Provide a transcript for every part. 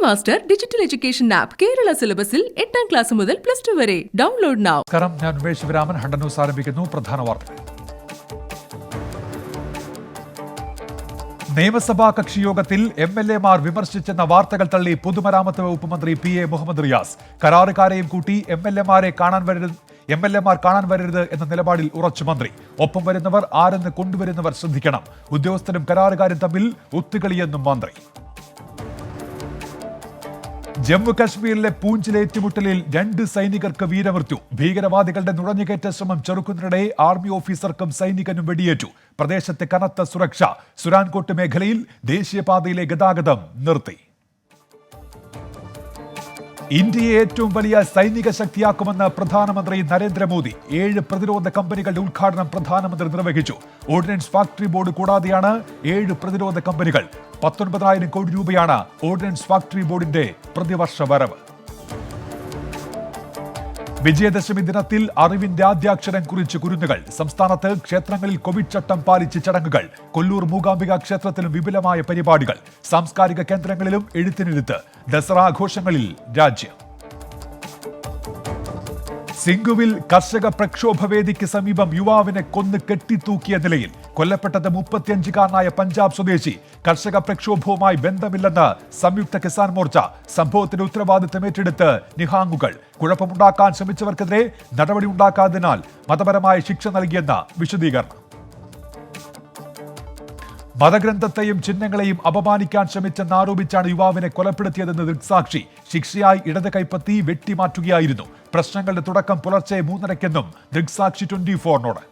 Master digital education app Kerala സിലബസിൽ 8ാം class മുതൽ +2 വരെ ഡൗൺലോഡ് നൗ. ഞാൻ ഉമേഷ് ശിവരാമൻ. ഹണ്ടൻ ന്യൂസ് ആരംഭിക്കുന്നു. പ്രധാന വാർത്തകൾ. നിയമസഭാ കക്ഷിയോഗത്തിൽ MLA-മാർ വിമർശിച്ചെന്ന വാർത്തകൾ തള്ളി പൊതുമരാമത്ത് വകുപ്പ് മന്ത്രി PA മുഹമ്മദ് റിയാസ്. കരാറുകാരെയും കൂട്ടി MLA-മാർ കാണാൻ വരരുത് എന്ന നിലപാടിൽ ഉറച്ചു മന്ത്രി. ഒപ്പം വരുന്നവർ ആരെന്ന് കൊണ്ടുവരുന്നവർ ശ്രദ്ധിക്കണം. ഉദ്യോഗസ്ഥരും കരാറുകാരും തമ്മിൽ ഒത്തുകളിയെന്നും മന്ത്രി. ജമ്മു കശ്മീരിലെ പൂഞ്ചിലെ ഏറ്റുമുട്ടലിൽ 2 സൈനികർക്ക് വീരമൃത്യു. ഭീകരവാദികളുടെ നുഴഞ്ഞുകയറ്റ ശ്രമം ചെറുക്കുന്നതിനിടെ ആർമി ഓഫീസർക്കും സൈനികനും വെടിയേറ്റു. പ്രദേശത്ത് കനത്ത സുരക്ഷ. സുരാൻകോട്ട് മേഖലയിൽ ദേശീയപാതയിലെ ഗതാഗതം നിർത്തി. ഇന്ത്യയെ ഏറ്റവും വലിയ സൈനിക ശക്തിയാക്കുമെന്ന് പ്രധാനമന്ത്രി നരേന്ദ്രമോദി. 7 പ്രതിരോധ കമ്പനികളുടെ ഉദ്ഘാടനം പ്രധാനമന്ത്രി നിർവഹിച്ചു. ഓർഡിനൻസ് ഫാക്ടറി ബോർഡ് കൂടാതെയാണ് 7 പ്രതിരോധ കമ്പനികൾ. 19,000 കോടി രൂപയാണ് ഓർഡിനൻസ് ഫാക്ടറി ബോർഡിന്റെ പ്രതിവർഷ വരവ്. വിജയദശമി ദിനത്തിൽ അറിവിന്റെ ആദ്യാക്ഷരം കുറിച്ച് കുരുന്നുകൾ. സംസ്ഥാനത്ത് ക്ഷേത്രങ്ങളിൽ കോവിഡ് ചട്ടം പാലിച്ച് ചടങ്ങുകൾ. കൊല്ലൂർ മൂകാംബിക ക്ഷേത്രത്തിലും വിപുലമായ പരിപാടികൾ. സാംസ്കാരിക കേന്ദ്രങ്ങളിലും എഴുത്തിനെഴുത്ത്. ദസറ ആഘോഷങ്ങളിൽ രാജ്യം. സിംഗുവിൽ കർഷക പ്രക്ഷോഭവേദിക്ക് സമീപം യുവാവിനെ കൊന്ന് കെട്ടിത്തൂക്കിയ നിലയിൽ. കൊല്ലപ്പെട്ടത് 35-കാരനായ പഞ്ചാബ് സ്വദേശി. കർഷക പ്രക്ഷോഭവുമായി ബന്ധമില്ലെന്ന് സംയുക്ത കിസാൻ മോർച്ച. സംഭവത്തിന്റെ ഉത്തരവാദിത്തം ഏറ്റെടുത്ത് നിഹാങ്ങുകൾ. കുഴപ്പമുണ്ടാക്കാൻ ശ്രമിച്ചവർക്കെതിരെ നടപടി ഉണ്ടാക്കാത്തതിനാൽ മതപരമായ ശിക്ഷ നൽകിയെന്ന വിശദീകരണം. മതഗ്രന്ഥത്തെയും ചിഹ്നങ്ങളെയും അപമാനിക്കാൻ ശ്രമിച്ചെന്നാരോപിച്ചാണ് യുവാവിനെ കൊലപ്പെടുത്തിയതെന്ന് ദൃക്സാക്ഷി. ശിക്ഷയായി ഇടത് കൈപ്പത്തി വെട്ടിമാറ്റുകയായിരുന്നു. പ്രശ്നങ്ങളുടെ തുടക്കം പുലർച്ചെ 3:30-ക്കെന്നും ദൃക്സാക്ഷി 24-നോട്.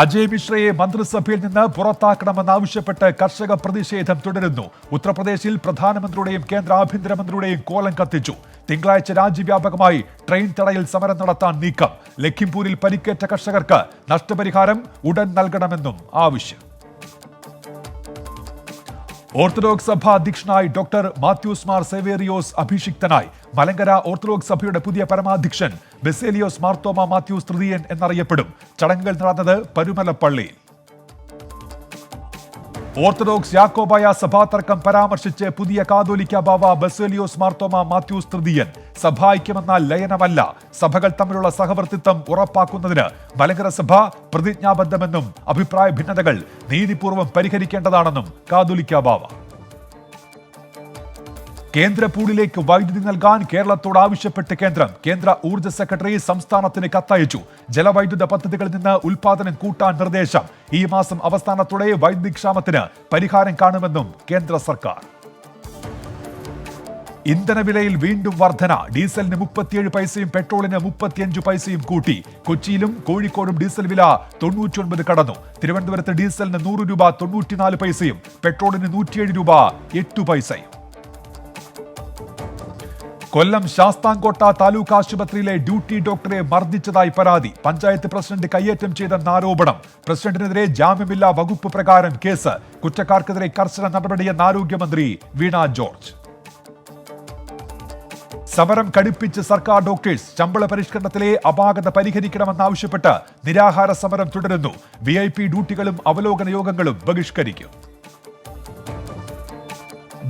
അജയ് മിശ്രയെ മന്ത്രിസഭയിൽ നിന്ന് പുറത്താക്കണമെന്നാവശ്യപ്പെട്ട് കർഷക പ്രതിഷേധം തുടരുന്നു. ഉത്തർപ്രദേശിൽ പ്രധാനമന്ത്രിയുടെയും കേന്ദ്ര ആഭ്യന്തരമന്ത്രിയുടെയും കോലം കത്തിച്ചു. തിങ്കളാഴ്ച രാജ്യവ്യാപകമായി ട്രെയിൻ തടയൽ സമരം നടത്താൻ നീക്കം. ലഖിംപൂരിൽ പരിക്കേറ്റ കർഷകർക്ക് നഷ്ടപരിഹാരം ഉടൻ നൽകണമെന്നും ആവശ്യം. ഓർത്തഡോക്സ് സഭ അധ്യക്ഷനായി ഡോക്ടർ മാത്യൂസ് മാർ സേവേറിയോസ് അഭിഷിക്തനായി. മലങ്കര ഓർത്തഡോക്സ് സഭയുടെ പുതിയ പരമാധ്യക്ഷൻ ബെസേലിയോസ് മാർത്തോമ മാത്യൂസ് തൃതീയൻ എന്നറിയപ്പെടും. ചടങ്ങുകൾ നടന്നത് പരുമലപ്പള്ളിയിൽ. ഓർത്തഡോക്സ് യാക്കോബായ സഭാതർക്കം പരാമർശിച്ച് പുതിയ കാതോലിക്ക ബാവ ബെസേലിയോസ് മാർത്തോമ മാത്യൂസ് തൃതീയൻ. സഭാഐക്യമെന്നാൽ ലയനമല്ല. സഭകൾ തമ്മിലുള്ള സഹവർത്തിത്വം ഉറപ്പാക്കുന്നതിന് മലങ്കര സഭ പ്രതിജ്ഞാബദ്ധമെന്നും അഭിപ്രായ ഭിന്നതകൾ നീതിപൂർവ്വം പരിഹരിക്കേണ്ടതാണെന്നും കാതോലിക്ക ബാവ. കേന്ദ്ര പൂളിലേക്ക് വൈദ്യുതി നൽകാൻ കേരളത്തോട് ആവശ്യപ്പെട്ട് കേന്ദ്രം. കേന്ദ്ര ഊർജ്ജ സെക്രട്ടറി സംസ്ഥാനത്തിന് കത്തയച്ചു. ജലവൈദ്യുത പദ്ധതികളിൽ നിന്ന് ഉൽപാദനം കൂട്ടാൻ നിർദ്ദേശം. ഈ മാസം അവസാനത്തോടെ വൈദ്യുതി ക്ഷാമത്തിന് പരിഹാരം കാണുമെന്നും കേന്ദ്ര സർക്കാർ. ഇന്ധനവിലയിൽ വീണ്ടും വർധന. ഡീസലിന് 37 പൈസയും പെട്രോളിന് 35 പൈസയും കൂട്ടി. കൊച്ചിയിലും കോഴിക്കോടും ഡീസൽ വില 99 കടന്നു. തിരുവനന്തപുരത്ത് ഡീസലിന് 100 രൂപ 94 പൈസയും പെട്രോളിന് 107 രൂപ 8 പൈസയും. കൊല്ലം ശാസ്താംകോട്ട താലൂക്ക് ആശുപത്രിയിലെ ഡ്യൂട്ടി ഡോക്ടറെ മർദ്ദിച്ചതായി പരാതി. പഞ്ചായത്ത് പ്രസിഡന്റ് കയ്യേറ്റം ചെയ്തെന്ന ആരോപണം. പ്രസിഡന്റിനെതിരെ ജാമ്യമില്ലാ വകുപ്പ് പ്രകാരം കേസ്. കുറ്റക്കാർക്കെതിരെ കർശന നടപടിയെന്ന് ആരോഗ്യമന്ത്രി വീണ ജോർജ്. സമരം കടുപ്പിച്ച് സർക്കാർ ഡോക്ടേഴ്സ്. ശമ്പള പരിഷ്കരണത്തിലെ അപാകത പരിഹരിക്കണമെന്നാവശ്യപ്പെട്ട് നിരാഹാര സമരം തുടരുന്നു. VIP ഡ്യൂട്ടികളും അവലോകന യോഗങ്ങളും ബഹിഷ്കരിക്കും.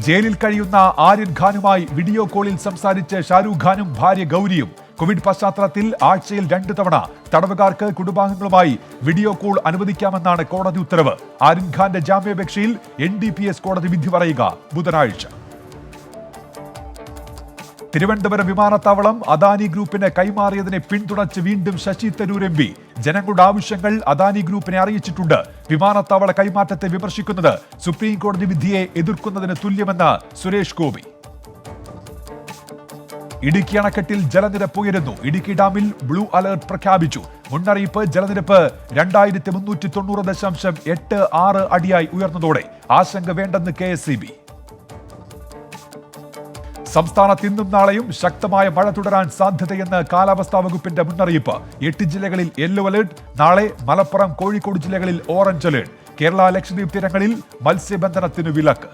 ജയിലിൽ കഴിയുന്ന ആര്യൻ ഖാനുമായി വീഡിയോ കോളിൽ സംസാരിച്ച് ഷാരൂഖ് ഖാനും ഭാര്യ ഗൗരിയും. കോവിഡ് പശ്ചാത്തലത്തിൽ ആഴ്ചയിൽ 2 തവണ തടവുകാർക്ക് കുടുംബാംഗങ്ങളുമായി വീഡിയോ കോൾ അനുവദിക്കാമെന്നാണ് കോടതി ഉത്തരവ്. ആര്യൻ ഖാന്റെ ജാമ്യാപേക്ഷയിൽ NDPS കോടതി വിധി പറയുക ബുധനാഴ്ച. തിരുവനന്തപുരം വിമാനത്താവളം അദാനി ഗ്രൂപ്പിന് കൈമാറിയതിനെ പിന്തുണച്ച് വീണ്ടും ശശി തരൂർ MP. ജനങ്ങളുടെ ആവശ്യങ്ങൾ അദാനി ഗ്രൂപ്പിനെ അറിയിച്ചിട്ടുണ്ട്. വിമാനത്താവള കൈമാറ്റത്തെ വിമർശിക്കുന്നത് സുപ്രീം കോടതി വിധിയെ എതിർക്കുന്നതിന് തുല്യമെന്ന് സുരേഷ് ഗോപി. ഇടുക്കി അണക്കെട്ടിൽ ജലനിരപ്പ് ഉയരുന്നു. ഇടുക്കി ഡാമിൽ ബ്ലൂ അലർട്ട് പ്രഖ്യാപിച്ചു. മുന്നറിയിപ്പ് ജലനിരപ്പ് 2390.86 അടിയായി ഉയർന്നതോടെ ആശങ്ക വേണ്ടെന്ന് KSEB. സംസ്ഥാനത്ത് ഇന്നും നാളെയും ശക്തമായ മഴ തുടരാൻ സാധ്യതയെന്ന് കാലാവസ്ഥാ വകുപ്പിന്റെ മുന്നറിയിപ്പ്. 8 ജില്ലകളിൽ യെല്ലോ അലർട്ട്. നാളെ മലപ്പുറം കോഴിക്കോട് ജില്ലകളിൽ ഓറഞ്ച് അലർട്ട്. കേരള ലക്ഷദ്വീപ് തീരങ്ങളിൽ മത്സ്യബന്ധനത്തിന് വിലക്ക്.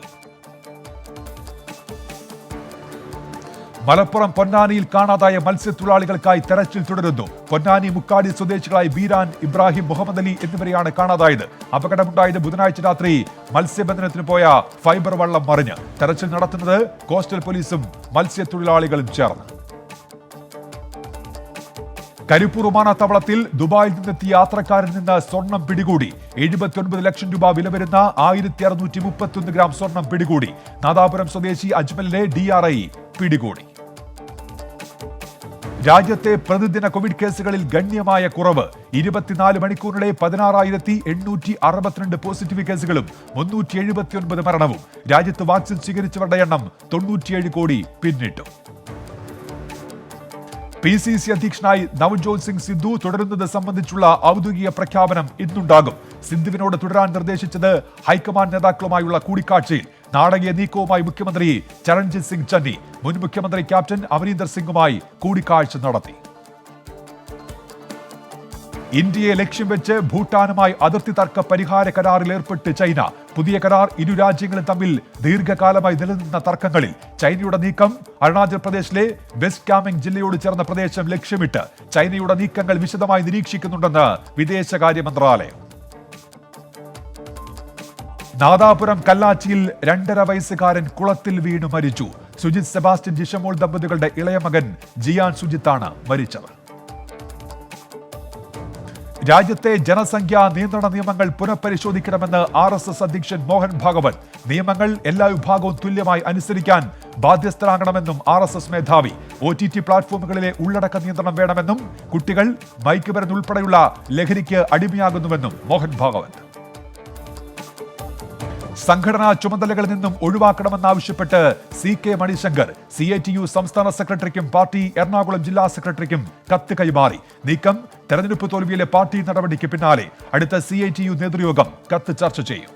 മലപ്പുറം പൊന്നാനിയിൽ കാണാതായ മത്സ്യത്തൊഴിലാളികൾക്കായി തെരച്ചിൽ തുടരുന്നു. പൊന്നാനി മുക്കാടി സ്വദേശികളായ ബീരാൻ, ഇബ്രാഹിം, മുഹമ്മദ് അലി എന്നിവരെയാണ് കാണാതായത്. അപകടമുണ്ടായത് ബുധനാഴ്ച രാത്രി മത്സ്യബന്ധനത്തിന് പോയ ഫൈബർ വള്ളം മറിഞ്ഞ്. തെരച്ചിൽ നടത്തുന്നത് കോസ്റ്റൽ പോലീസും മത്സ്യത്തൊഴിലാളികളും ചേർന്ന്. കരിപ്പൂർ വിമാനത്താവളത്തിൽ ദുബായിൽ നിന്നെത്തിയ യാത്രക്കാരിൽ നിന്ന് സ്വർണം പിടികൂടി. 79 ലക്ഷം രൂപ വില വരുന്ന 1631 ഗ്രാം സ്വർണം പിടികൂടി. നാദാപുരം സ്വദേശി അജ്മലിനെ DRI പിടികൂടി. രാജ്യത്തെ പ്രതിദിന കോവിഡ് കേസുകളിൽ ഗണ്യമായ കുറവ്. 24 മണിക്കൂറിനിടെ 16,862 പോസിറ്റീവ് കേസുകളും 379 മരണവും. രാജ്യത്ത് വാക്സിൻ സ്വീകരിച്ചവരുടെ എണ്ണം 97 കോടി പിന്നിട്ടു. PCC അധ്യക്ഷനായി നവ്ജോത് സിംഗ് സിദ്ധു തുടരുന്നത് സംബന്ധിച്ചുള്ള ഔദ്യോഗിക പ്രഖ്യാപനം ഇന്നുണ്ടാകും. സിദ്ധുവിനോട് തുടരാൻ നിർദ്ദേശിച്ചത് ഹൈക്കമാൻഡ് നേതാക്കളുമായുള്ള കൂടിക്കാഴ്ചയിൽ. നാടകീയ നീക്കവുമായി മുഖ്യമന്ത്രി ചരൺജിത് സിംഗ് ചന്നി മുൻ മുഖ്യമന്ത്രി ക്യാപ്റ്റൻ അമരീന്ദർ സിംഗുമായി കൂടിക്കാഴ്ച നടത്തി. ഇന്ത്യയെ ലക്ഷ്യം വെച്ച് ഭൂട്ടാനുമായി അതിർത്തി തർക്ക പരിഹാര കരാറിൽ ഏർപ്പെട്ട് ചൈന. പുതിയ കരാർ ഇരു രാജ്യങ്ങളും തമ്മിൽ ദീർഘകാലമായി നിലനിന്ന തർക്കങ്ങളിൽ. ചൈനയുടെ നീക്കം അരുണാചൽ പ്രദേശിലെ വെസ്റ്റ് കാമെങ് ജില്ലയോട് ചേർന്ന പ്രദേശം ലക്ഷ്യമിട്ട്. ചൈനയുടെ നീക്കങ്ങൾ വിശദമായി നിരീക്ഷിക്കുന്നുണ്ടെന്ന് വിദേശകാര്യ മന്ത്രാലയം. നാദാപുരം കല്ലാച്ചിയിൽ 2.5 വയസ്സുകാരൻ കുളത്തിൽ വീണു മരിച്ചു. സുജിത് സെബാസ്റ്റ്യൻ ജിഷമോൾ ദമ്പതികളുടെ ഇളയ മകൻ ജിയാൻ സുജിത്താണ് മരിച്ചത്. രാജ്യത്തെ ജനസംഖ്യാ നിയന്ത്രണ നിയമങ്ങൾ പുനഃപരിശോധിക്കണമെന്ന് RSS അധ്യക്ഷൻ മോഹൻ ഭാഗവത്. നിയമങ്ങൾ എല്ലാ വിഭാഗവും തുല്യമായി അനുസരിക്കാൻ ബാധ്യസ്ഥരാകണമെന്നും RSS മേധാവി. OTT പ്ലാറ്റ്ഫോമുകളിലെ ഉള്ളടക്ക നിയന്ത്രണം വേണമെന്നും കുട്ടികൾ മയക്കുമരുന്ന് ഉൾപ്പെടെയുള്ള ലഹരിക്ക് അടിമയാകുന്നുവെന്നും മോഹൻ ഭാഗവത്. സംഘടനാ ചുമതലകളിൽ നിന്നും ഒഴിവാക്കണമെന്നാവശ്യപ്പെട്ട് CK മണിശങ്കർ CITU സംസ്ഥാന സെക്രട്ടറിക്കും പാർട്ടി എറണാകുളം ജില്ലാ സെക്രട്ടറിക്കും കത്ത് കൈമാറി. നീക്കം തെരഞ്ഞെടുപ്പ് തോൽവിയിലെ പാർട്ടി നടപടിക്ക് പിന്നാലെ. അടുത്ത CITU നേതൃയോഗം കത്ത് ചർച്ച ചെയ്യും.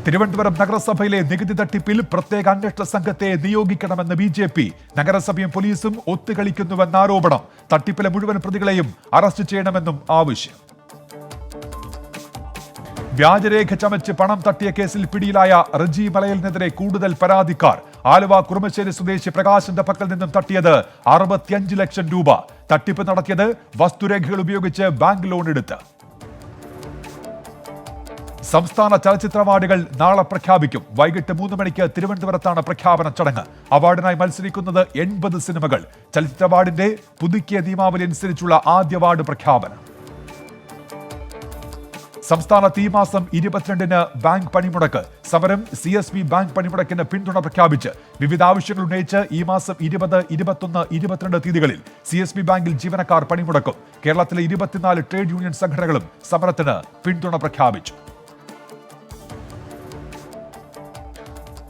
തിരുവനന്തപുരം നഗരസഭയിലെ നികുതി തട്ടിപ്പിൽ പ്രത്യേക അന്വേഷണ സംഘത്തെ നിയോഗിക്കണമെന്ന് BJP. നഗരസഭയും പോലീസും ഒത്തുകളിക്കുന്നുവെന്ന ആരോപണം. തട്ടിപ്പിലെ മുഴുവൻ പ്രതികളെയും അറസ്റ്റ് ചെയ്യണമെന്നും ആവശ്യം. വ്യാജരേഖ ചമച്ച് പണം തട്ടിയ കേസിൽ പിടിയിലായ റജി മലയലിനെതിരെ കൂടുതൽ പരാതിക്കാർ. ആലുവ കുറുമശ്ശേരി സ്വദേശി പ്രകാശിന്റെ പക്കൽ നിന്നും തട്ടിയത് 65 ലക്ഷം രൂപ. തട്ടിപ്പ് നടത്തിയത് വസ്തുരേഖകൾ ഉപയോഗിച്ച് ബാങ്ക് ലോൺ എടുത്ത്. സംസ്ഥാന ചലച്ചിത്ര അവാർഡുകൾ നാളെ പ്രഖ്യാപിക്കും. വൈകിട്ട് 3 മണിക്ക് തിരുവനന്തപുരത്താണ് പ്രഖ്യാപന ചടങ്ങ്. അവാർഡിനായി മത്സരിക്കുന്നത് 80 സിനിമകൾ. ചലച്ചിത്ര അവാർഡിന്റെ പുതുക്കിയ നിയമാവലി അനുസരിച്ചുള്ള ആദ്യ അവാർഡ് പ്രഖ്യാപനം. സംസ്ഥാനത്ത് ഈ മാസം 22-ന് ബാങ്ക് പണിമുടക്ക്. സമരം CSB ബാങ്ക് പണിമുടക്കിന് പിന്തുണ പ്രഖ്യാപിച്ച്. വിവിധ ആവശ്യങ്ങൾ ഉന്നയിച്ച് ഈ മാസം 20, 21, 22 തീയതികളിൽ CSB ബാങ്കിൽ ജീവനക്കാർ പണിമുടക്കും. കേരളത്തിലെ 24 ട്രേഡ് യൂണിയൻ സംഘടനകളും സമരത്തിന് പിന്തുണ പ്രഖ്യാപിച്ചു.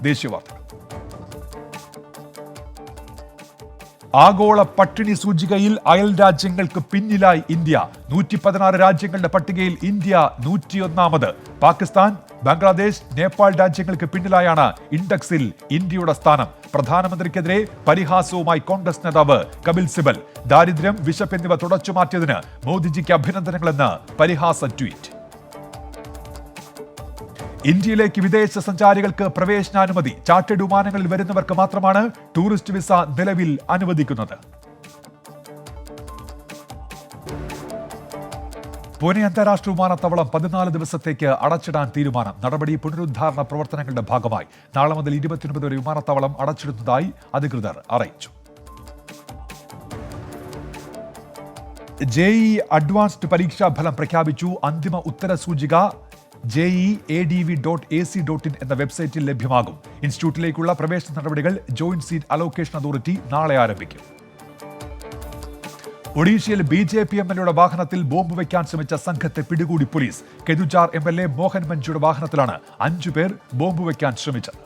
ദേശീയ വാർത്തകൾ. ആഗോള പട്ടിണി സൂചികയിൽ അയൽ രാജ്യങ്ങൾക്ക് പിന്നിലായി ഇന്ത്യ. 116 രാജ്യങ്ങളുടെ പട്ടികയിൽ ഇന്ത്യ 101ാമത്. പാകിസ്ഥാൻ, ബംഗ്ലാദേശ്, നേപ്പാൾ രാജ്യങ്ങൾക്ക് പിന്നിലായാണ് ഇൻഡെക്സിൽ ഇന്ത്യയുടെ സ്ഥാനം. പ്രധാനമന്ത്രിക്കെതിരെ പരിഹാസവുമായി കോൺഗ്രസ് നേതാവ് കപിൽ സിബൽ. ദാരിദ്ര്യം, വിശപ്പ് എന്നിവ തുടച്ചുമാറ്റിയതിന് മോദിജിക്ക് അഭിനന്ദനങ്ങളെന്ന് പരിഹാസ ട്വീറ്റ്. ഇന്ത്യയിലേക്ക് വിദേശ സഞ്ചാരികൾക്ക് പ്രവേശനാനുമതി. ചാർട്ടേഡ് വിമാനങ്ങളിൽ വരുന്നവർക്ക് മാത്രമാണ് ടൂറിസ്റ്റ് വിസ നിലവിൽ അനുവദിക്കുന്നത്. പൂനെ അന്താരാഷ്ട്ര വിമാനത്താവളം 14 ദിവസത്തേക്ക് അടച്ചിടാൻ തീരുമാനം. നടപടി പുനരുദ്ധാരണ പ്രവർത്തനങ്ങളുടെ ഭാഗമായി. നാളെ മുതൽ 29 വരെ വിമാനത്താവളം അടച്ചിടുന്നതായി അധികൃതർ അറിയിച്ചു. JEE അഡ്വാൻസ്ഡ് പരീക്ഷാ ഫലം പ്രഖ്യാപിച്ചു. അന്തിമ ഉത്തര സൂചിക JEE.adv.ac.in എന്ന വെബ്സൈറ്റിൽ ലഭ്യമാകും. ഇൻസ്റ്റിറ്റ്യൂട്ടിലേക്കുള്ള പ്രവേശന നടപടികൾ ജോയിന്റ് സീറ്റ് അലോക്കേഷൻ അതോറിറ്റി നാളെ ആരംഭിക്കും. ഒഡീഷയിൽ BJP MLAയുടെ വാഹനത്തിൽ ബോംബ് വയ്ക്കാൻ ശ്രമിച്ച സംഘത്തെ പിടികൂടി പോലീസ്. കെതുജാർ MLA മോഹൻ മഞ്ജുയുടെ വാഹനത്തിലാണ് 5 പേർ ബോംബ് വയ്ക്കാൻ ശ്രമിച്ചത്.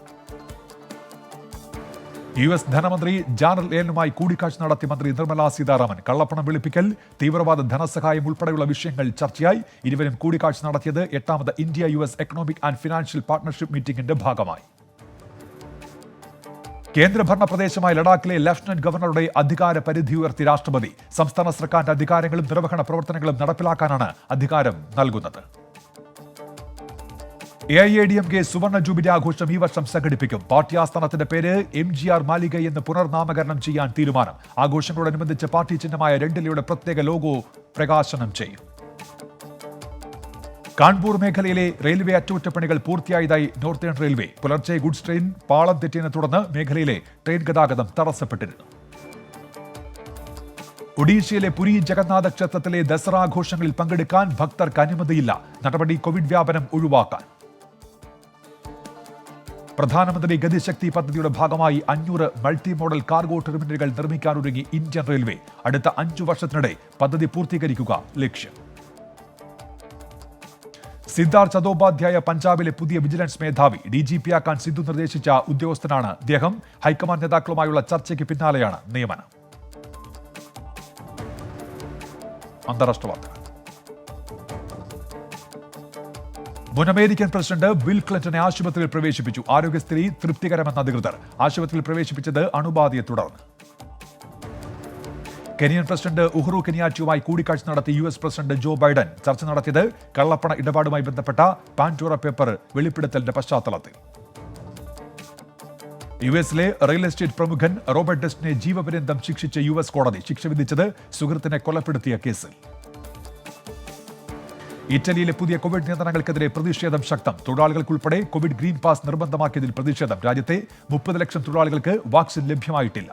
US ധനമന്ത്രി ജാനൽ യെല്ലനുമായി കൂടിക്കാഴ്ച നടത്തി മന്ത്രി നിർമ്മല സീതാരാമൻ. കള്ളപ്പണം വെളുപ്പിക്കൽ, തീവ്രവാദ ധനസഹായം ഉൾപ്പെടെയുള്ള വിഷയങ്ങൾ ചർച്ചയായി. ഇരുവരും കൂടിക്കാഴ്ച നടത്തിയത് 8ാമത് India US economic and financial partnership മീറ്റിംഗിന്റെ ഭാഗമായി. കേന്ദ്രഭരണ പ്രദേശമായ ലഡാക്കിലെ ലഫ്റ്റനന്റ് ഗവർണറുടെ അധികാര പരിധി ഉയർത്തി രാഷ്ട്രപതി. സംസ്ഥാന സർക്കാരിന്റെ അധികാരങ്ങളും നിർവഹണ പ്രവർത്തനങ്ങളും നടപ്പിലാക്കാനാണ് അധികാരം നൽകുന്നത്. AIADMK സുവർണ ജൂബിലി ആഘോഷം ഈ വർഷം സംഘടിപ്പിക്കും. പാർട്ടി ആസ്ഥാനത്തിന്റെ പേര് MGR മാലിക എന്ന് പുനർനാമകരണം ചെയ്യാൻ തീരുമാനം. ആഘോഷങ്ങളോടനുബന്ധിച്ച് പാർട്ടി ചിഹ്നമായ 2 പ്രത്യേക ലോഗോ പ്രകാശനം ചെയ്യും. കാൺപൂർ മേഖലയിലെ റെയിൽവേ അറ്റകുറ്റപ്പണികൾ പൂർത്തിയായതായി നോർത്തേൺ റെയിൽവേ. പുലർച്ചെ ഗുഡ്സ് ട്രെയിൻ പാളം തെറ്റിയതിനെ തുടർന്ന് മേഖലയിലെ ട്രെയിൻ ഗതാഗതം തടസ്സപ്പെട്ടിരുന്നു. ഒഡീഷയിലെ പുരി ജഗന്നാഥ ക്ഷേത്രത്തിലെ ദസറ ആഘോഷങ്ങളിൽ പങ്കെടുക്കാൻ ഭക്തർക്ക് അനുമതിയില്ല. നടപടി കോവിഡ് വ്യാപനം ഒഴിവാക്കാൻ. പ്രധാനമന്ത്രി ഗതിശക്തി പദ്ധതിയുടെ ഭാഗമായി 500 മൾട്ടി മോഡൽ കാർഗോ ടെർമിനലുകൾ നിർമ്മിക്കാനൊരുങ്ങി ഇന്ത്യൻ റെയിൽവേ. അടുത്ത 5 വർഷത്തിനിടെ പദ്ധതി പൂർത്തീകരിക്കുക ലക്ഷ്യം. സിദ്ധാർത്ഥ് ചതോപാധ്യായ പഞ്ചാബിലെ പുതിയ വിജിലൻസ് മേധാവി. DGP ആക്കാൻ സിദ്ധു നിർദ്ദേശിച്ച ഉദ്യോഗസ്ഥനാണ് അദ്ദേഹം. ഹൈക്കമാൻഡ് നേതാക്കളുമായുള്ള ചർച്ചയ്ക്ക് പിന്നാലെയാണ് നിയമനം. അന്താരാഷ്ട്ര വാർത്തകൾ. മുൻ അമേരിക്കൻ പ്രസിഡന്റ് ബിൽ ക്ലിന്റനെ ആശുപത്രിയിൽ പ്രവേശിപ്പിച്ചു. ആരോഗ്യസ്ഥിതി തൃപ്തികരമെന്ന് അധികൃതർ. ആശുപത്രിയിൽ പ്രവേശിപ്പിച്ചത് അണുബാധയെ തുടർന്ന്. കെനിയൻ പ്രസിഡന്റ് ഉഹുറു കെനിയാറ്റയുമായി കൂടിക്കാഴ്ച നടത്തി US പ്രസിഡന്റ് ജോ ബൈഡൻ. ചർച്ച നടത്തിയത് കള്ളപ്പണ ഇടപാടുമായി ബന്ധപ്പെട്ട പാൻഡോറ പേപ്പർ വെളിപ്പെടുത്തലിന്റെ പശ്ചാത്തലത്തിൽ. യുഎസിലെ റിയൽ എസ്റ്റേറ്റ് പ്രമുഖൻ റോബർട്ട് ഡസ്റ്റിനെ ജീവപര്യന്തം ശിക്ഷിച്ച US കോടതി. ശിക്ഷ വിധിച്ചത് സുഹൃത്തിനെ കൊലപ്പെടുത്തിയ കേസിൽ. ഇറ്റലിയിലെ പുതിയ കോവിഡ് നിയന്ത്രണങ്ങൾക്കെതിരെ പ്രതിഷേധം ശക്തം. തൊഴിലാളികൾക്കുൾപ്പെടെ കോവിഡ് ഗ്രീൻ പാസ് നിർബന്ധമാക്കിയതിൽ പ്രതിഷേധം. രാജ്യത്തെ 30 ലക്ഷം തൊഴിലാളികൾക്ക് വാക്സിൻ ലഭ്യമായിട്ടില്ല.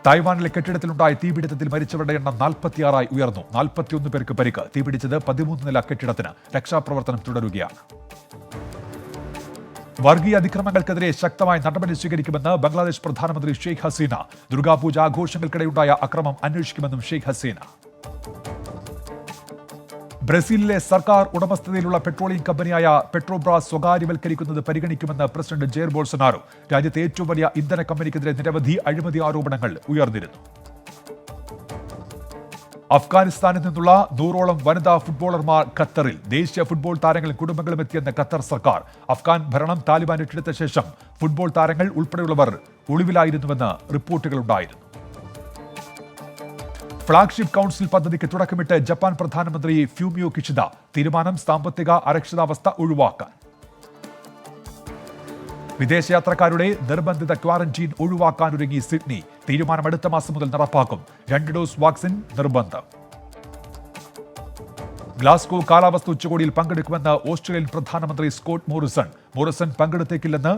തായ്വാനിലെ കെട്ടിടത്തിലുണ്ടായ തീപിടുത്തത്തിൽ മരിച്ചവരുടെ എണ്ണം 46 ഉയർന്നു. 41 പേർക്ക് പരിക്ക്. തീപിടിച്ചത് 13 നില കെട്ടിടത്തിന്. രക്ഷാപ്രവർത്തനം തുടരുകയാണ്. വർഗീയ അതിക്രമങ്ങൾക്കെതിരെ ശക്തമായ നടപടി സ്വീകരിക്കുമെന്ന് ബംഗ്ലാദേശ് പ്രധാനമന്ത്രി ഷെയ്ഖ് ഹസീന. ദുർഗാപൂജ ആഘോഷങ്ങൾക്കിടെയുണ്ടായ അക്രമം അന്വേഷിക്കുമെന്നും ഷെയ്ഖ് ഹസീന. ബ്രസീലിലെ സർക്കാർ ഉടമസ്ഥതയിലുള്ള പെട്രോളിയം കമ്പനിയായ പെട്രോബ്രാസ് സ്വകാര്യവൽക്കരിക്കുന്നത് പരിഗണിക്കുമെന്ന് പ്രസിഡന്റ് ജെയർ ബോൾസനാരോ. രാജ്യത്തെ ഏറ്റവും വലിയ ഇന്ധന കമ്പനിക്കെതിരെ നിരവധി അഴിമതി ആരോപണങ്ങൾ ഉയർന്നിരുന്നു. അഫ്ഗാനിസ്ഥാനിൽ നിന്നുള്ള 100ഓളം വനിതാ ഫുട്ബോളർമാർ ഖത്തറിൽ. ദേശീയ ഫുട്ബോൾ താരങ്ങളും കുടുംബങ്ങളും എത്തിയെന്ന് ഖത്തർ സർക്കാർ. അഫ്ഗാൻ ഭരണം താലിബാൻ ഏറ്റെടുത്ത ശേഷം ഫുട്ബോൾ താരങ്ങൾ ഉൾപ്പെടെയുള്ളവർ ഒളിവിലായിരുന്നുവെന്ന് റിപ്പോർട്ടുകളുണ്ടായിരുന്നു. ഫ്ളാഗ്ഷിപ്പ് കൗൺസിൽ പദ്ധതിക്ക് തുടക്കമിട്ട് ജപ്പാൻ പ്രധാനമന്ത്രി ഫ്യൂമിയോ കിഷിദ. തീരുമാനം സാമ്പത്തിക അരക്ഷിതാവസ്ഥ ഒഴിവാക്കാൻ. വിദേശയാത്രക്കാരുടെ നിർബന്ധിത ക്വാറന്റീൻ ഒഴിവാക്കാനൊരുങ്ങി സിഡ്നി. തീരുമാനം അടുത്ത മാസം മുതൽ നടപ്പാക്കും. 2 ഡോസ് വാക്സിൻ നിർബന്ധം. ഗ്ലാസ്ഗോ കാലാവസ്ഥ ഉച്ചകോടിയിൽ പങ്കെടുക്കുമെന്ന് ഓസ്ട്രേലിയൻ പ്രധാനമന്ത്രി സ്കോട്ട് മോറിസൺ. മോറിസൺ പങ്കെടുത്തേക്കില്ലെന്ന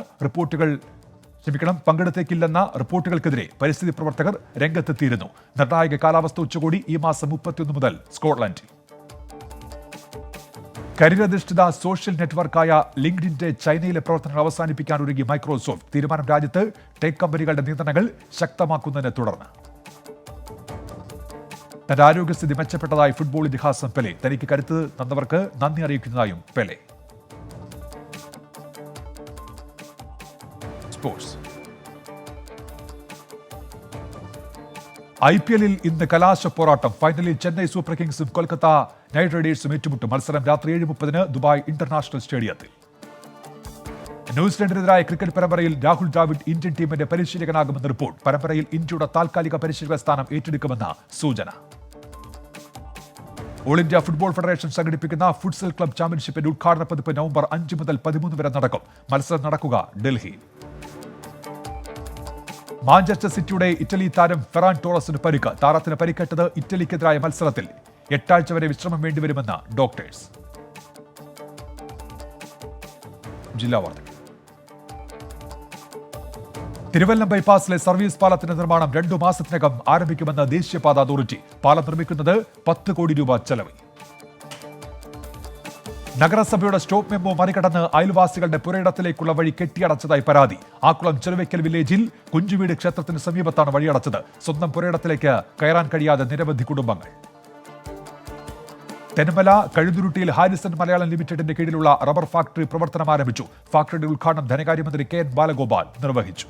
റിപ്പോർട്ടുകൾക്കെതിരെ പരിസ്ഥിതി പ്രവർത്തകർ രംഗത്തെത്തിയിരുന്നു. നിർണായക കാലാവസ്ഥ ഉച്ചകോടി ഈ മാസം 31 മുതൽ സ്കോട്ട്ലൻഡിൽ. കരിയറധിഷ്ഠിത സോഷ്യൽ നെറ്റ്വർക്കായ ലിങ്ക്ഡിന്റെ ചൈനയിലെ പ്രവർത്തനങ്ങൾ അവസാനിപ്പിക്കാനൊരുങ്ങി മൈക്രോസോഫ്റ്റ്. തീരുമാനം രാജ്യത്ത് ടെക് കമ്പനികളുടെ നിയന്ത്രണങ്ങൾ ശക്തമാക്കുന്നതിനെ തുടർന്ന്. തന്റെ ആരോഗ്യസ്ഥിതി മെച്ചപ്പെട്ടതായി ഫുട്ബോൾ ഇതിഹാസം പെലെ. തനിക്ക് കരുത്ത് തന്നവർക്ക് നന്ദി അറിയിക്കുന്നതായും പെലെ. സ്പോർട്സ്. IPL-ൽ ഇന്ന് കലാശ പോരാട്ടം. ഫൈനലിൽ ചെന്നൈ സൂപ്പർ കിങ്സും കൊൽക്കത്ത നൈറ്റ് റൈഡേഴ്സും ഏറ്റുമുട്ടും. മത്സരം രാത്രി 7:30 ദുബായ് ഇന്റർനാഷണൽ സ്റ്റേഡിയത്തിൽ. ന്യൂസിലൻഡിനെതിരായ ക്രിക്കറ്റ് പരമ്പരയിൽ രാഹുൽ ദ്രാവിഡ് ഇന്ത്യൻ ടീമിന്റെ പരിശീലകനാകുമെന്ന് റിപ്പോർട്ട്. പരമ്പരയിൽ ഇന്ത്യയുടെ താൽക്കാലിക പരിശീലക സ്ഥാനം ഏറ്റെടുക്കുമെന്ന സൂചന. ഓൾ ഇന്ത്യ ഫുട്ബോൾ ഫെഡറേഷൻ സംഘടിപ്പിക്കുന്ന ഫുട്സൽ ക്ലബ് ചാമ്പ്യൻഷിപ്പിന്റെ ഉദ്ഘാടന പതിപ്പ് നവംബർ 5 മുതൽ 13 വരെ നടക്കും. മത്സരം നടക്കുക ഡൽഹിയിൽ. മാഞ്ചസ്റ്റർ സിറ്റിയുടെ ഇറ്റലി താരം ഫെറാൻ ടോറസിന് പരിക്ക്. താരത്തിന് പരിക്കേറ്റത് ഇറ്റലിക്കെതിരായ മത്സരത്തിൽ. 8 ആഴ്ച വരെ വിശ്രമം വേണ്ടിവരുമെന്ന് ഡോക്ടേഴ്സ്. ജില്ലാ വാർത്തകൾ. തിരുവല്ലം ബൈപ്പാസിലെ സർവീസ് പാലത്തിന്റെ നിർമ്മാണം 2 മാസത്തിനകം ആരംഭിക്കുമെന്ന് ദേശീയപാത അതോറിറ്റി. പാലം നിർമ്മിക്കുന്നത് 10 കോടി രൂപ ചെലവിൽ. നഗരസഭയുടെ സ്റ്റോപ്പ് മെമ്മോ മറികടന്ന് അയൽവാസികളുടെ പുരയിടത്തിലേക്കുള്ള വഴി കെട്ടിയടച്ചതായി പരാതി. ആക്കുളം ചെറുവയ്ക്കൽ വില്ലേജിൽ കുഞ്ചുവീട് ക്ഷേത്രത്തിന് സമീപത്താണ് വഴിയടച്ചത്. സ്വന്തം പുരയിടത്തിലേക്ക് കയറാൻ കഴിയാതെ നിരവധി കുടുംബങ്ങൾ. തെന്മല കഴുതുരുട്ടിയിൽ ഹാരിസൺ മലയാളം ലിമിറ്റഡിന്റെ കീഴിലുള്ള റബ്ബർ ഫാക്ടറി പ്രവർത്തനം ആരംഭിച്ചു. ഫാക്ടറിയുടെ ഉദ്ഘാടനം ധനകാര്യമന്ത്രി KN ബാലഗോപാൽ നിർവഹിച്ചു.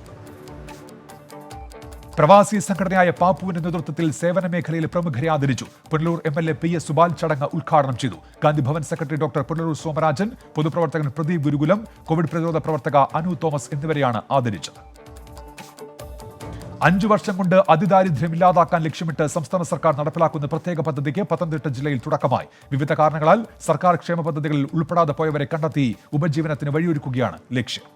പ്രവാസി സംഘടനയായ പാപ്പുവിന്റെ നേതൃത്വത്തിൽ സേവന മേഖലയിൽ പ്രമുഖരെ ആദരിച്ചു. പുനലൂർ MLA PS സുബാൽ ചടങ്ങ് ഉദ്ഘാടനം ചെയ്തു. ഗാന്ധിഭവൻ സെക്രട്ടറി ഡോക്ടർ പുനലൂർ സോമരാജൻ, പൊതുപ്രവർത്തകൻ പ്രദീപ് ഗുരുകുലം, കോവിഡ് പ്രതിരോധ പ്രവർത്തക അനു തോമസ് എന്നിവരെയാണ് ആദരിച്ചത്. 5 വർഷം കൊണ്ട് അതിദാരിദ്ര്യം ഇല്ലാതാക്കാൻ ലക്ഷ്യമിട്ട് സംസ്ഥാന സർക്കാർ നടപ്പിലാക്കുന്ന പ്രത്യേക പദ്ധതിക്ക് പത്തനംതിട്ട ജില്ലയിൽ തുടക്കമായി. വിവിധ കാരണങ്ങളാൽ സർക്കാർ ക്ഷേമ പദ്ധതികളിൽ ഉൾപ്പെടാതെ പോയവരെ കണ്ടെത്തി ഉപജീവനത്തിന് വഴിയൊരുക്കുകയാണ് ലക്ഷ്യം.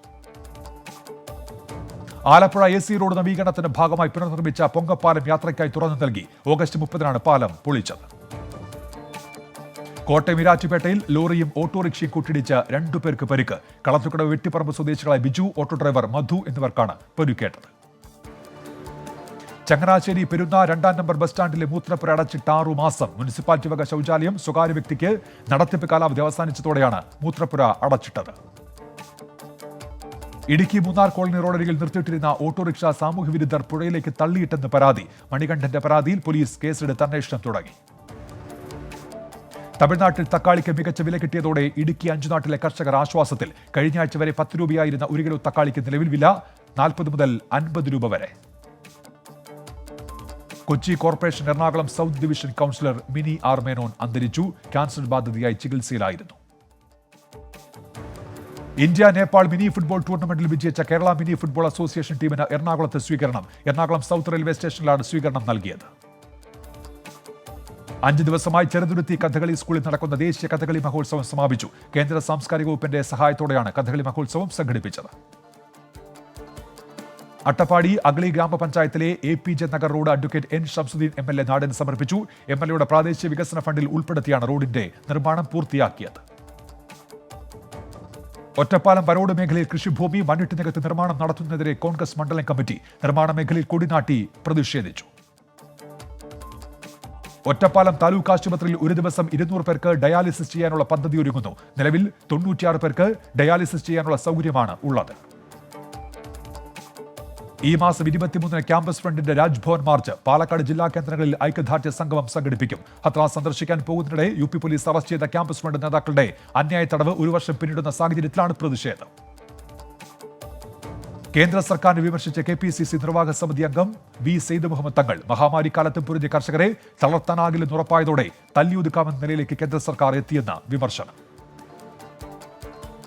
ആലപ്പുഴ AC റോഡ് നവീകരണത്തിന്റെ ഭാഗമായി പുനർനിർമ്മിച്ച പൊങ്കപ്പാലം യാത്രയ്ക്കായി തുറന്നു നൽകി. ഓഗസ്റ്റ് 30-നാണ് പാലം പൊളിച്ചത്. കോട്ടയം ഇരാറ്റുപേട്ടയിൽ ലോറിയും ഓട്ടോറിക്ഷയും കൂട്ടിയിടിച്ച് 2 പേർക്ക് പരിക്ക്. കളത്തുകടവ് വെട്ടിപ്പറമ്പ് സ്വദേശികളായ ബിജു, ഓട്ടോ ഡ്രൈവർ മധു എന്നിവർക്കാണ് പരിക്കേറ്റത്. ചങ്ങനാശ്ശേരി പെരുന്ന 2-ാം നമ്പർ ബസ് സ്റ്റാൻഡിലെ മൂത്രപ്പുര അടച്ചിട്ട് 6 മാസം. മുനിസിപ്പാലിറ്റി വക ശൗചാലയം സ്വകാര്യ വ്യക്തിക്ക് നടത്തിപ്പ് കാലാവധി അവസാനിച്ചതോടെയാണ് മൂത്രപ്പുര അടച്ചിട്ടത്. ഇടുക്കി മൂന്നാർ കോളനി റോഡരികിൽ നിർത്തിയിട്ടിരുന്ന ഓട്ടോറിക്ഷ സാമൂഹ്യ വിരുദ്ധർ പുഴയിലേക്ക് തള്ളിയിട്ടെന്ന് പരാതി. മണികണ്ഠന്റെ പരാതിയിൽ പോലീസ് കേസെടുത്ത് അന്വേഷണം തുടങ്ങി. തമിഴ്നാട്ടിൽ തക്കാളിക്ക് മികച്ച വില കിട്ടിയതോടെ ഇടുക്കി അഞ്ചുനാട്ടിലെ കർഷകർ ആശ്വാസത്തിൽ. കഴിഞ്ഞയാഴ്ച വരെ 10 രൂപയായിരുന്ന 1 കിലോ തക്കാളിക്ക് നിലവിൽ വില 40 മുതൽ 50 രൂപ വരെ. Kochi corporation Ernakulam south division councillor Mini R Menon അന്തരിച്ചു. ക്യാൻസർ ബാധിതയായി ചികിത്സയിലായിരുന്നു. ഇന്ത്യ നേപ്പാൾ മിനി ഫുട്ബോൾ ടൂർണമെന്റിൽ വിജയിച്ച കേരള മിനി ഫുട്ബോൾ അസോസിയേഷൻ ടീമിന് എറണാകുളത്ത് സ്വീകരണം. എറണാകുളം സൗത്ത് റെയിൽവേ സ്റ്റേഷനിലാണ് സ്വീകരണം നൽകിയത്. 5 ദിവസമായി ചെറുതുരുത്തി കഥകളി സ്കൂളിൽ നടക്കുന്ന ദേശീയ കഥകളി മഹോത്സവം സമാപിച്ചു. കേന്ദ്ര സാംസ്കാരിക വകുപ്പിന്റെ സഹായത്തോടെയാണ് കഥകളി മഹോത്സവം സംഘടിപ്പിച്ചത്. അട്ടപ്പാടി അഗളി ഗ്രാമപഞ്ചായത്തിലെ APJ Nagar road advocate N Shamsuddin MLA നാടിന് സമർപ്പിച്ചു. MLAയുടെ പ്രാദേശിക വികസന ഫണ്ടിൽ ഉൾപ്പെടുത്തിയാണ് റോഡിന്റെ നിർമ്മാണം പൂർത്തിയാക്കിയത്. ഒറ്റപ്പാലം പരോട് മേഖലയിൽ കൃഷിഭൂമി മണ്ണിട്ട് നികത്തി നിർമ്മാണം നടത്തുന്നതിനെതിരെ കോൺഗ്രസ് മണ്ഡലം കമ്മിറ്റി നിർമ്മാണ മേഖലയിൽ കൊടിനാട്ടി പ്രതിഷേധിച്ചു. ഒറ്റപ്പാലം താലൂക്ക് ആശുപത്രിയിൽ ഒരു ദിവസം 200 പേർക്ക് ഡയാലിസിസ് ചെയ്യാനുള്ള പദ്ധതി ഒരുങ്ങുന്നു. നിലവിൽ 96 പേർക്ക് ഡയാലിസിസ് ചെയ്യാനുള്ള സൗകര്യമാണ് ഉള്ളത്. ഈ മാസം 23-ന് ക്യാമ്പസ് ഫ്രണ്ടിന്റെ രാജ്ഭവൻ മാർച്ച്. പാലക്കാട് ജില്ലാ കേന്ദ്രങ്ങളിൽ ഐക്യദാർഢ്യ സംഗമം സംഘടിപ്പിക്കും. ഹത്രാസ് സന്ദർശിക്കാൻ പോകുന്നതിനിടെ UP പോലീസ് അറസ്റ്റ് ചെയ്ത ക്യാമ്പസ് ഫ്രണ്ട് നേതാക്കളുടെ അന്യായ തടവ് 1 വർഷം പിന്നിടുന്ന സാഹചര്യത്തിലാണ് പ്രതിഷേധം. കേന്ദ്ര സർക്കാരിനെ വിമർശിച്ച KPCC നിർവാഹക സമിതി അംഗം V സെയ്ദ് മുഹമ്മദ് തങ്ങൾ മഹാമാരി കാലത്ത് പൊരുതിയ കർഷകരെ തളർത്താനാകില്ലെന്ന് ഉറപ്പായതോടെ തല്ലിയൊതുക്കാമെന്ന നിലയിലേക്ക് കേന്ദ്ര സർക്കാർ എത്തിയെന്ന വിമർശനം.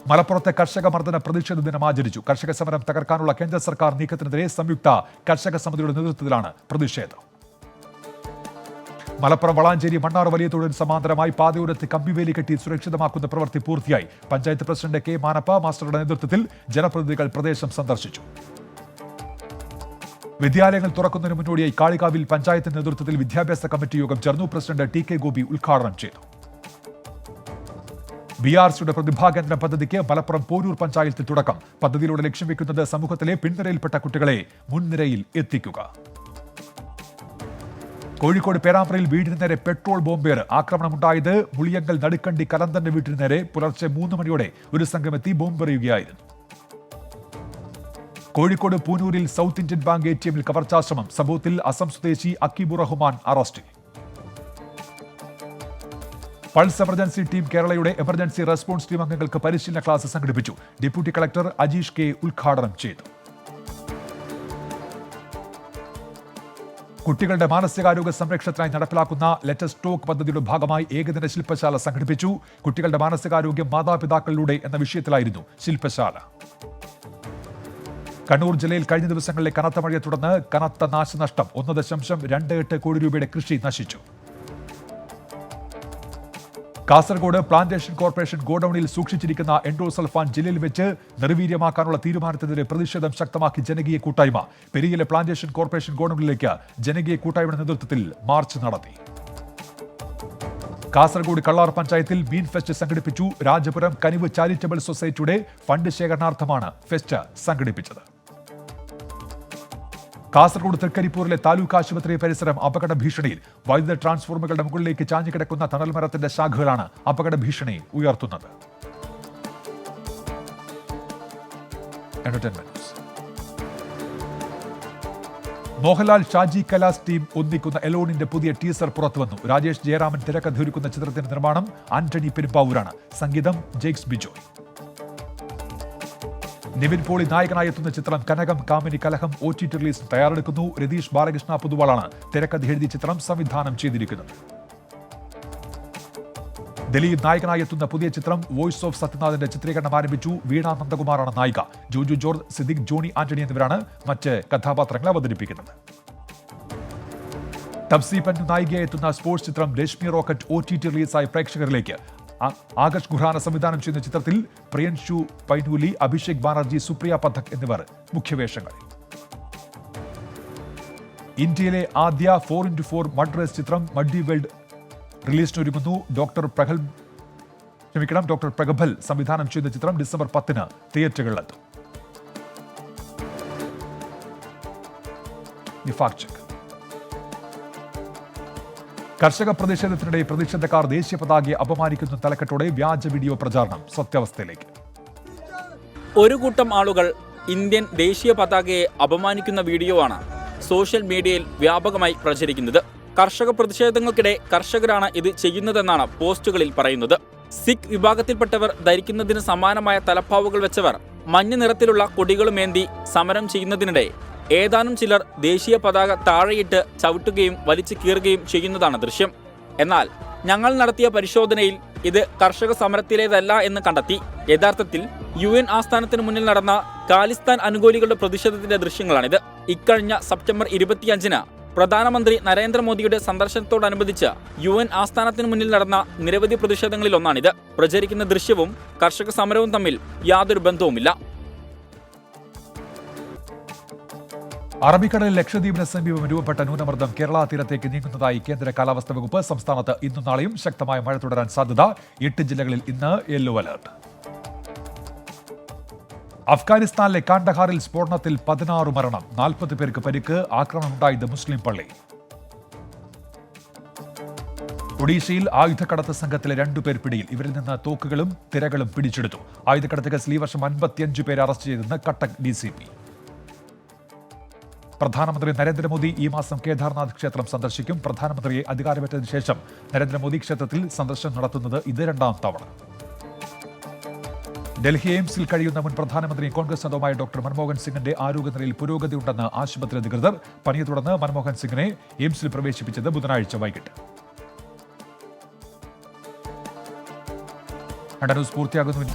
മലപ്പുറത്തെ കർഷക മർദ്ദന പ്രതിഷേധ ദിനം ആചരിച്ചു. കർഷക സമരം തകർക്കാനുള്ള കേന്ദ്ര സർക്കാർ നീക്കത്തിനെതിരെ സംയുക്ത കർഷക സമിതിയുടെ നേതൃത്വത്തിലാണ് പ്രതിഷേധം. മലപ്പുറം വളാഞ്ചേരി മണ്ണാർ വലിയ തോടിന് സമാന്തരമായി പാതയോരത്ത് കമ്പിവേലി കെട്ടി സുരക്ഷിതമാക്കുന്ന പ്രവൃത്തി പൂർത്തിയായി. പഞ്ചായത്ത് പ്രസിഡന്റ് K മാനപ്പ മാസ്റ്ററുടെ നേതൃത്വത്തിൽ ജനപ്രതിനിധികൾ പ്രദേശം സന്ദർശിച്ചു. വിദ്യാലയങ്ങൾ തുറക്കുന്നതിന് മുന്നോടിയായി കാളികാവിൽ പഞ്ചായത്ത് നേതൃത്വത്തിൽ വിദ്യാഭ്യാസ കമ്മിറ്റി യോഗം ചേർന്നു. പ്രസിഡന്റ് TK ഗോപി ഉദ്ഘാടനം ചെയ്തു. BRCയുടെ പ്രതിഭാകേന്ദ്രം പദ്ധതിക്ക് മലപ്പുറം പോരൂർ പഞ്ചായത്തിൽ തുടക്കം. പദ്ധതിയിലൂടെ ലക്ഷ്യം വെക്കുന്നത് സമൂഹത്തിലെ പിൻനിരയിൽപ്പെട്ട കുട്ടികളെ മുൻനിരയിൽ എത്തിക്കുക. കോഴിക്കോട് പേരാമ്പ്രയിൽ വീടിന് നേരെ പെട്രോൾ ബോംബേറ്. ആക്രമണമുണ്ടായത് മുളിയങ്കൽ നടുക്കണ്ടി കലന്തന്റെ വീട്ടിന് നേരെ പുലർച്ചെ 3 മണിയോടെ ഒരു സംഘമെത്തി ബോംബെറിയുകയായിരുന്നു. കോഴിക്കോട് പൂനൂരിൽ സൗത്ത് ഇന്ത്യൻ ബാങ്ക് ATMൽ കവർച്ചാശ്രമം. സംഭവത്തിൽ അസം സ്വദേശി അക്കീബുർ റഹ്മാൻ അറസ്റ്റിൽ. പൾസ് എമർജൻസി ടീം കേരളയുടെ എമർജൻസി റെസ്പോൺസ് ടീം അംഗങ്ങൾക്ക് പരിശീലന ക്ലാസ് സംഘടിപ്പിച്ചു. ഡെപ്യൂട്ടി കളക്ടർ അജീഷ് K ഉദ്ഘാടനം ചെയ്തു. കുട്ടികളുടെ മാനസികാരോഗ്യ സംരക്ഷണത്തിനായി നടപ്പിലാക്കുന്ന ലെറ്റസ് ടോക്ക് പദ്ധതിയുടെ ഭാഗമായി ഏകദിന ശില്പശാല സംഘടിപ്പിച്ചു. കുട്ടികളുടെ മാനസികാരോഗ്യം മാതാപിതാക്കളിലൂടെ എന്ന വിഷയത്തിലായിരുന്നു ശില്പശാല. കണ്ണൂർ ജില്ലയിൽ കഴിഞ്ഞ ദിവസങ്ങളിലെ കനത്ത മഴയെ തുടർന്ന് കനത്ത നാശനഷ്ടം. 1.28 കോടി രൂപയുടെ കൃഷി നശിച്ചു. കാസർഗോഡ് പ്ലാന്റേഷൻ കോർപ്പറേഷൻ ഗോഡൌണിൽ സൂക്ഷിച്ചിരിക്കുന്ന എൻഡോസൾഫാൻ ജില്ലയിൽ വെച്ച് നിർവീര്യമാക്കാനുള്ള തീരുമാനത്തിനെതിരെ പ്രതിഷേധം ശക്തമാക്കി ജനകീയ കൂട്ടായ്മ. പെരിയയിലെ പ്ലാന്റേഷൻ കോർപ്പറേഷൻ ഗോഡൌണിലേക്ക് ജനകീയ കൂട്ടായ്മയുടെ നേതൃത്വത്തിൽ മാർച്ച് നടത്തി. കാസർഗോഡ് കള്ളാർ പഞ്ചായത്തിൽ മീൻ ഫെസ്റ്റ് സംഘടിപ്പിച്ചു. രാജപുരം കനിവ് ചാരിറ്റബിൾ സൊസൈറ്റിയുടെ ഫണ്ട് ശേഖരണാർത്ഥമാണ് ഫെസ്റ്റ് സംഘടിപ്പിച്ചത്. കാസർഗോഡ് തൃക്കരിപ്പൂരിലെ താലൂക്ക് ആശുപത്രി പരിസരം അപകട ഭീഷണിയിൽ. വൈദ്യുത ട്രാൻസ്ഫോർമറുകളുടെ മുകളിലേക്ക് ചാഞ്ഞുകിടക്കുന്ന തണൽ മരത്തിന്റെ ശാഖകളാണ് അപകട ഭീഷണി ഉയർത്തുന്നത്. മോഹൻലാൽ ഷാജി കലാസ് ടീം ഒന്നിക്കുന്ന എലോണിന്റെ പുതിയ ടീസർ പുറത്തുവന്നു. രാജേഷ് ജയറാമൻ തിരക്കഥയൊരുക്കുന്ന ചിത്രത്തിന്റെ നിർമ്മാണം ആന്റണി പെരുമ്പാവൂരാണ്. സംഗീതം ജെയ്ക്സ് ബിജോയ്. നിവിൻ പോളി നായകനായി എത്തുന്ന ചിത്രം കനകം കാമിനി കലഹം OTT റിലീസ് തയ്യാറെടുക്കുന്നു. രതീഷ് ബാലകൃഷ്ണ പുതുവാളാണ് തിരക്കഥ എഴുതി ചിത്രം സംവിധാനം ചെയ്തിരിക്കുന്നത്. ദിലീപ് നായകനായി എത്തുന്ന പുതിയ ചിത്രം വോയിസ് ഓഫ് സത്യനാഥിന്റെ ചിത്രീകരണം ആരംഭിച്ചു. വീണ നന്ദകുമാറാണ് നായിക. ജോജു ജോർജ്, സിദ്ദിഖ്, ജോണി ആന്റണി എന്നിവരാണ് മറ്റ് കഥാപാത്രങ്ങളെ അവതരിപ്പിക്കുന്നത്. തപ്സി പന്നു നായികയായി എത്തുന്ന സ്പോർട്സ് ചിത്രം രശ്മി റോക്കറ്റ് OTT റിലീസായി പ്രേക്ഷകരിലേക്ക്. ആകർഷ് ഖുറാന സംവിധാനം ചെയ്യുന്ന ചിത്രത്തിൽ പ്രിയൻഷു പൈനൂലി, അഭിഷേക് ബാനർജി, സുപ്രിയ പഥക് എന്നിവർ മുഖ്യവേഷങ്ങൾ. ഇന്ത്യയിലെ ആദ്യ 4x4 മഡ് റേസ് ചിത്രം മഡ്ഡി വേൾഡ് റിലീസിനൊരുങ്ങുന്നു. ഡോക്ടർ പ്രഗഭൽ സംവിധാനം ചെയ്യുന്ന ചിത്രം ഡിസംബർ 10 തിയേറ്ററുകളിലെത്തും. കർഷക പ്രതിഷേധത്തിനിടെ പ്രതിഷേധക്കാർ ദേശീയ പതാകയെ അപമാനിക്കുന്ന തലക്കെട്ടോടെ വ്യാജ വീഡിയോ പ്രചാരണം സത്യാവസ്ഥയിലേക്ക്. ഒരു കൂട്ടം ആളുകൾ ഇന്ത്യൻ ദേശീയ പതാകയെ അപമാനിക്കുന്ന വീഡിയോ ആണ് സോഷ്യൽ മീഡിയയിൽ വ്യാപകമായി പ്രചരിക്കുന്നത്. കർഷക പ്രതിഷേധങ്ങൾക്കിടെ കർഷകരാണ് ഇത് ചെയ്യുന്നതെന്നാണ് പോസ്റ്റുകളിൽ പറയുന്നത്. സിഖ് വിഭാഗത്തിൽപ്പെട്ടവർ ധരിക്കുന്നതിന് സമാനമായ തലപ്പാവുകൾ വെച്ചവർ മഞ്ഞ നിറത്തിലുള്ള കൊടികളുമേന്തി സമരം ചെയ്യുന്നതിനിടെ ഏതാനും ചിലർ ദേശീയ പതാക താഴെയിട്ട് ചവിട്ടുകയും വലിച്ചു കീറുകയും ചെയ്യുന്നതാണ് ദൃശ്യം. എന്നാൽ ഞങ്ങൾ നടത്തിയ പരിശോധനയിൽ ഇത് കർഷക സമരത്തിലേതല്ല എന്ന് കണ്ടെത്തി. യഥാർത്ഥത്തിൽ UN ആസ്ഥാനത്തിന് മുന്നിൽ നടന്ന ഖാലിസ്ഥാൻ അനുകൂലികളുടെ പ്രതിഷേധത്തിന്റെ ദൃശ്യങ്ങളാണിത്. ഇക്കഴിഞ്ഞ സെപ്റ്റംബർ 25 പ്രധാനമന്ത്രി നരേന്ദ്രമോദിയുടെ സന്ദർശനത്തോടനുബന്ധിച്ച് UN ആസ്ഥാനത്തിന് മുന്നിൽ നടന്ന നിരവധി പ്രതിഷേധങ്ങളിൽ ഒന്നാണിത്. പ്രചരിക്കുന്ന ദൃശ്യവും കർഷക സമരവും തമ്മിൽ യാതൊരു ബന്ധവുമില്ല. അറബിക്കടലിൽ ലക്ഷദ്വീപിന് സമീപം രൂപപ്പെട്ട ന്യൂനമർദ്ദം കേരള തീരത്തേക്ക് നീങ്ങുന്നതായി കേന്ദ്ര കാലാവസ്ഥാ വകുപ്പ്. സംസ്ഥാനത്ത് ഇന്നും നാളെയും ശക്തമായ മഴ തുടരാൻ സാധ്യത. 8 ജില്ലകളിൽ ഇന്ന് യെല്ലോ അലർട്ട്. അഫ്ഗാനിസ്ഥാനിലെ കാണ്ഡഹാറിൽ സ്ഫോടനത്തിൽ 16 മരണം, 40 പേർക്ക് പരിക്ക്. ആക്രമണമുണ്ടായത് മുസ്ലിം പള്ളി. ഒഡീഷയിൽ ആയുധക്കടത്ത് സംഘത്തിലെ 2 പേർ പിടിയിൽ. ഇവരിൽ നിന്ന് തോക്കുകളും തിരകളും പിടിച്ചെടുത്തു. ആയുധക്കടത്ത് കേസിൽ ഈ വർഷം 55 പേരെ അറസ്റ്റ് ചെയ്തെന്ന് കട്ടക് DCP. പ്രധാനമന്ത്രി നരേന്ദ്രമോദി ഈ മാസം കേദാർനാഥ് ക്ഷേത്രം സന്ദർശിക്കും. പ്രധാനമന്ത്രിയെ അധികാരമേറ്റതിനു ശേഷം നരേന്ദ്രമോദി ക്ഷേത്രത്തിൽ സന്ദർശനം നടത്തുന്നത് ഇത് 2ാം തവണ. ഡൽഹി എയിംസിൽ കഴിയുന്ന മുൻ പ്രധാനമന്ത്രിയും കോൺഗ്രസ് നേതാവുമായ ഡോക്ടർ മൻമോഹൻ സിംഗിന്റെ ആരോഗ്യനിലയിൽ പുരോഗതിയുണ്ടെന്ന് ആശുപത്രി അധികൃതർ. പനിയെ തുടർന്ന് മൻമോഹൻ സിംഗിനെ എയിംസിൽ പ്രവേശിപ്പിച്ചത് ബുധനാഴ്ച വൈകിട്ട്. ന്യൂസ് പൂർത്തിയാകുന്നു.